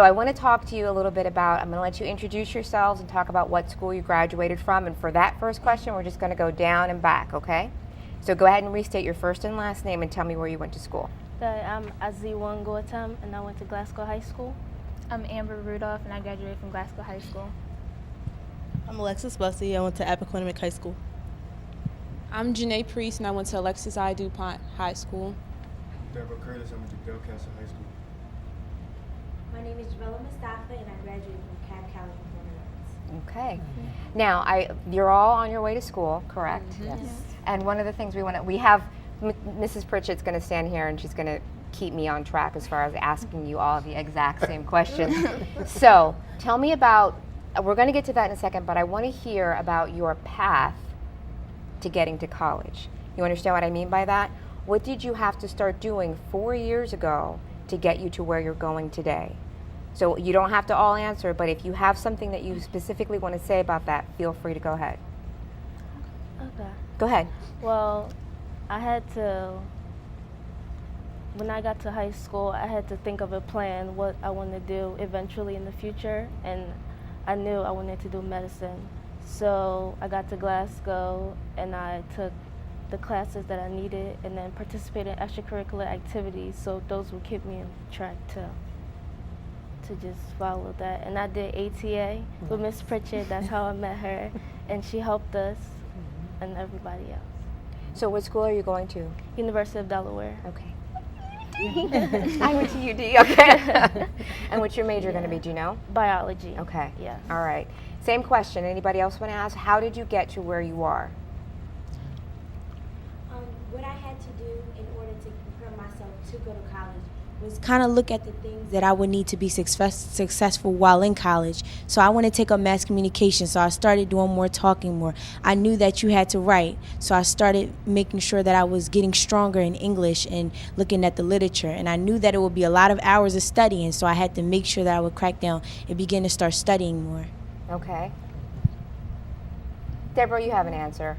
So I want to talk to you a little bit about, I'm going to let you introduce yourselves and talk about what school you graduated from. And for that first question, we're just going to go down and back, okay? So go ahead and restate your first and last name and tell me where you went to school. I'm Aziwan Gautam, and I went to Glasgow High School. I'm Amber Rudolph, and I graduated from Glasgow High School. I'm Alexis Bussey. I went to Appoquinimink High School. I'm Janae Priest, and I went to Alexis I. DuPont High School. Deborah Curtis, I went to Delcastle High School. My name is Jamila Mustafa, and I graduated from Cab College of Performing Arts. Okay. Now, you're all on your way to school, correct? Yes. And one of the things we have, Mrs. Pritchett's going to stand here and she's going to keep me on track as far as asking you all the exact same questions. So, tell me about, we're going to get to that in a second, but I want to hear about your path to getting to college. You understand what I mean by that? What did you have to start doing 4 years ago to get you to where you're going today? So you don't have to all answer, but if you have something that you specifically want to say about that, feel free to go ahead. Okay. Go ahead. Well, when I got to high school, I had to think of a plan, what I wanted to do eventually in the future, and I knew I wanted to do medicine. So I got to Glasgow, and I took the classes that I needed, and then participated in extracurricular activities, so those would keep me on track to just follow that. And I did ATA with Miss Pritchett. That's how I met her, and she helped us and everybody else. So what school are you going to? University of Delaware. Okay. I went to UD, okay. And what's your major going to be, do you know? Biology. Okay. Yes. All right. Same question. Anybody else want to ask? How did you get to where you are? What I had to do in order to prepare myself to go to college was kind of look at the things that I would need to be successful while in college. So I want to take up mass communication, so I started doing more talking more. I knew that you had to write, so I started making sure that I was getting stronger in English and looking at the literature. And I knew that it would be a lot of hours of studying, so I had to make sure that I would crack down and begin to start studying more. Okay. Deborah, you have an answer.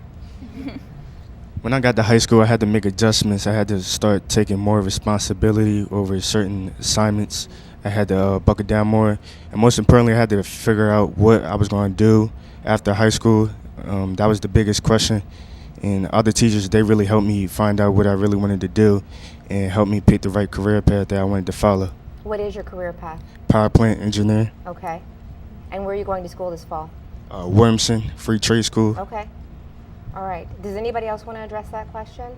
When I got to high school, I had to make adjustments. I had to start taking more responsibility over certain assignments. I had to buckle down more. And most importantly, I had to figure out what I was going to do after high school. That was the biggest question. And other teachers, they really helped me find out what I really wanted to do and helped me pick the right career path that I wanted to follow. What is your career path? Power plant engineer. Okay. And where are you going to school this fall? Wormson, free trade school. Okay. All right. Does anybody else want to address that question?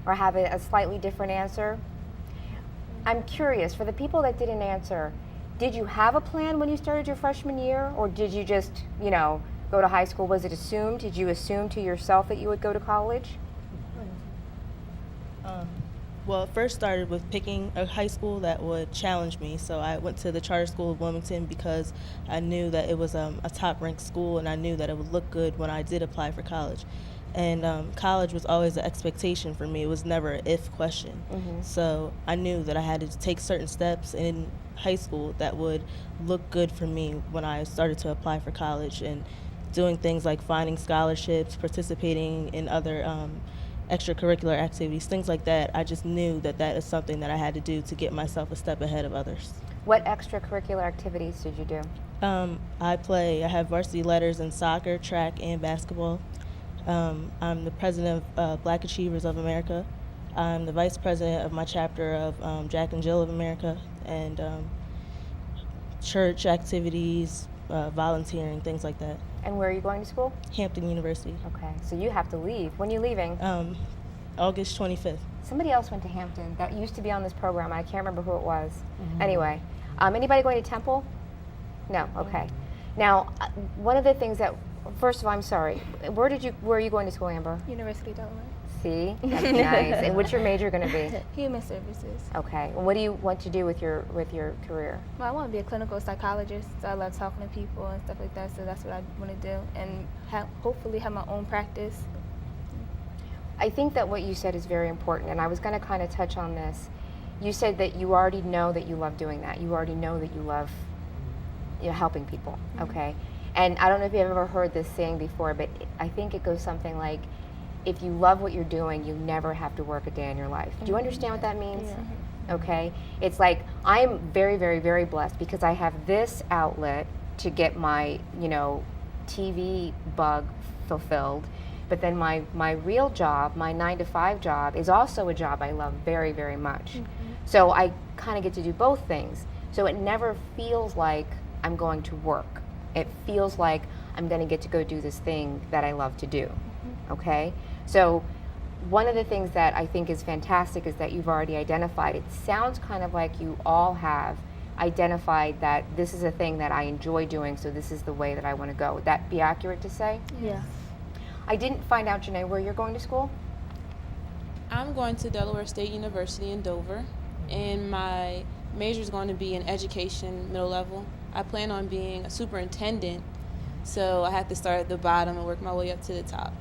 Or have a slightly different answer? I'm curious, for the people that didn't answer, did you have a plan when you started your freshman year? Or did you just, go to high school? Was it assumed? Did you assume to yourself that you would go to college? Well, it first started with picking a high school that would challenge me. So I went to the charter school of Wilmington because I knew that it was a top-ranked school, and I knew that it would look good when I did apply for college. And college was always an expectation for me. It was never an if question. Mm-hmm. So I knew that I had to take certain steps in high school that would look good for me when I started to apply for college, and doing things like finding scholarships, participating in other extracurricular activities, things like that. I just knew that that is something that I had to do to get myself a step ahead of others. What extracurricular activities did you do? I have varsity letters in soccer, track, and basketball. I'm the president of Black Achievers of America. I'm the vice president of my chapter of Jack and Jill of America, and church activities, volunteering, things like that. And where are you going to school? Hampton University. Okay, so you have to leave. When are you leaving? August 25th. Somebody else went to Hampton that used to be on this program. I can't remember who it was. Mm-hmm. Anyway, anybody going to Temple? No, okay. Now, one of the things that, first of all, I'm sorry. Where are you going to school, Amber? University of Delaware. See, that's nice. And what's your major going to be? Human services. Okay. And what do you want to do with your career? Well, I want to be a clinical psychologist. So I love talking to people and stuff like that. So that's what I want to do, and hopefully have my own practice. I think that what you said is very important, and I was going to kind of touch on this. You said that you already know that you love doing that. You already know that you love helping people, okay? And I don't know if you've ever heard this saying before, but I think it goes something like, if you love what you're doing, you never have to work a day in your life. Do you understand what that means? Yeah. Okay? It's like I'm very, very, very blessed because I have this outlet to get my, TV bug fulfilled. But then my real job, my 9 to 5 job, is also a job I love very, very much. So I kind of get to do both things. So it never feels like I'm going to work. It feels like I'm going to get to go do this thing that I love to do. Okay? So one of the things that I think is fantastic is that you've already identified. It sounds kind of like you all have identified that this is a thing that I enjoy doing, so this is the way that I want to go. Would that be accurate to say? Yeah. I didn't find out, Janae, where you're going to school? I'm going to Delaware State University in Dover, and my major is going to be in education, middle level. I plan on being a superintendent, so I have to start at the bottom and work my way up to the top.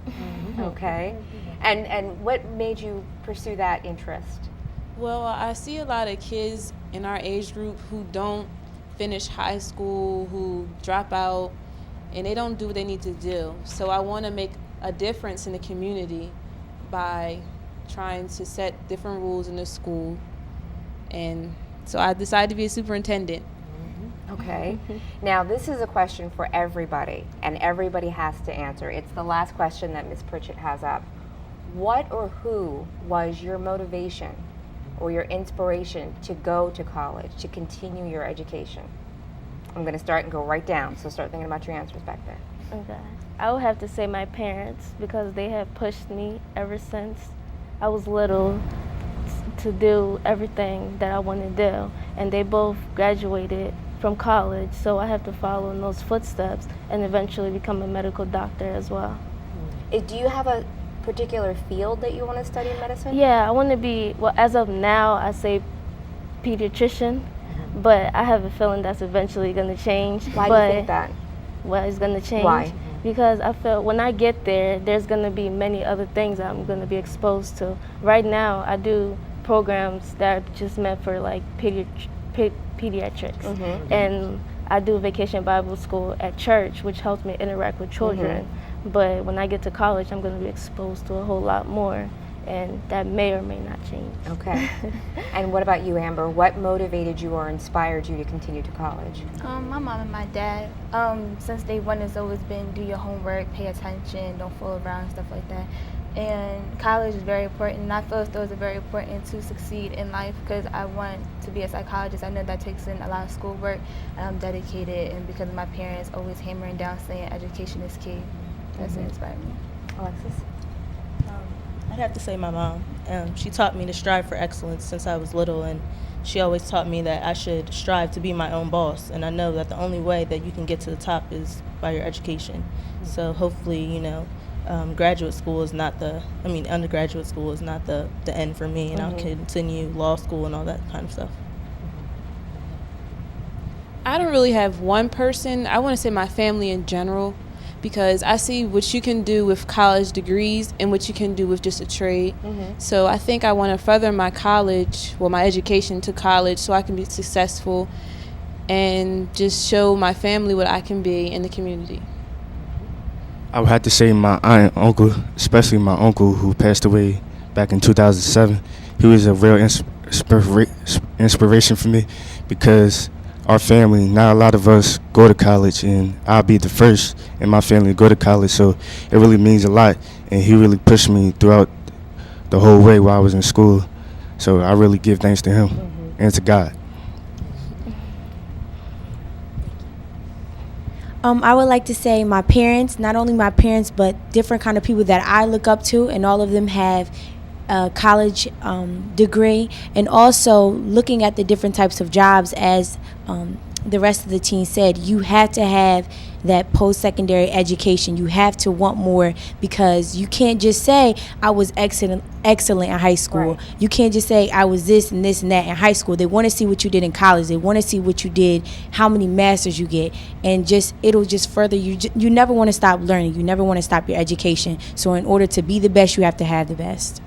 Okay. And what made you pursue that interest? Well, I see a lot of kids in our age group who don't finish high school, who drop out, and they don't do what they need to do. So I want to make a difference in the community by trying to set different rules in the school. And so I decided to be a superintendent. Okay. Now, this is a question for everybody, and everybody has to answer. It's the last question that Ms. Pritchett has up. What or who was your motivation or your inspiration to go to college, to continue your education? I'm going to start and go right down, so start thinking about your answers back there. Okay. I would have to say my parents, because they have pushed me ever since I was little to do everything that I want to do. And they both graduated from college, so I have to follow in those footsteps and eventually become a medical doctor as well. Do you have a particular field that you want to study in medicine? Yeah, I want to be, well, as of now, I say pediatrician, but I have a feeling that's eventually going to change. Why do you think that? Well, it's going to change. Why? Because I feel when I get there, there's going to be many other things I'm going to be exposed to. Right now, I do programs that are just meant for like pediatrics. And I do vacation Bible school at church, which helps me interact with children. But when I get to college, I'm going to be exposed to a whole lot more, and that may or may not change. Okay. And what about you, Amber? What motivated you or inspired you to continue to college? My mom and my dad, since day one, has always been do your homework, pay attention, don't fool around, stuff like that. And college is very important, and I feel as though it's very important to succeed in life because I want to be a psychologist. I know that takes in a lot of schoolwork, and I'm dedicated, and because of my parents always hammering down saying education is key. That's what inspired me. Alexis? I'd have to say my mom. She taught me to strive for excellence since I was little, and she always taught me that I should strive to be my own boss. And I know that the only way that you can get to the top is by your education. So hopefully, graduate school is not undergraduate school is not the end for me, and I'll continue law school and all that kind of stuff. I don't really have one person. I want to say my family in general, because I see what you can do with college degrees and what you can do with just a trade. So I think I want to further my my education to college so I can be successful and just show my family what I can be in the community. I would have to say my aunt and uncle, especially my uncle who passed away back in 2007. He was a real inspiration for me because our family, not a lot of us go to college, and I'll be the first in my family to go to college, so it really means a lot. And he really pushed me throughout the whole way while I was in school. So I really give thanks to him and to God. I would like to say my parents, not only my parents, but different kind of people that I look up to, and all of them have a college degree, and also looking at the different types of jobs as the rest of the team said, you have to have that post-secondary education. You have to want more, because you can't just say I was excellent in high school. Right. You can't just say I was this and this and that in high school. They want to see what you did in college. They want to see what you did, how many masters you get, and it'll just further you. You never want to stop learning. You never want to stop your education. So in order to be the best, you have to have the best.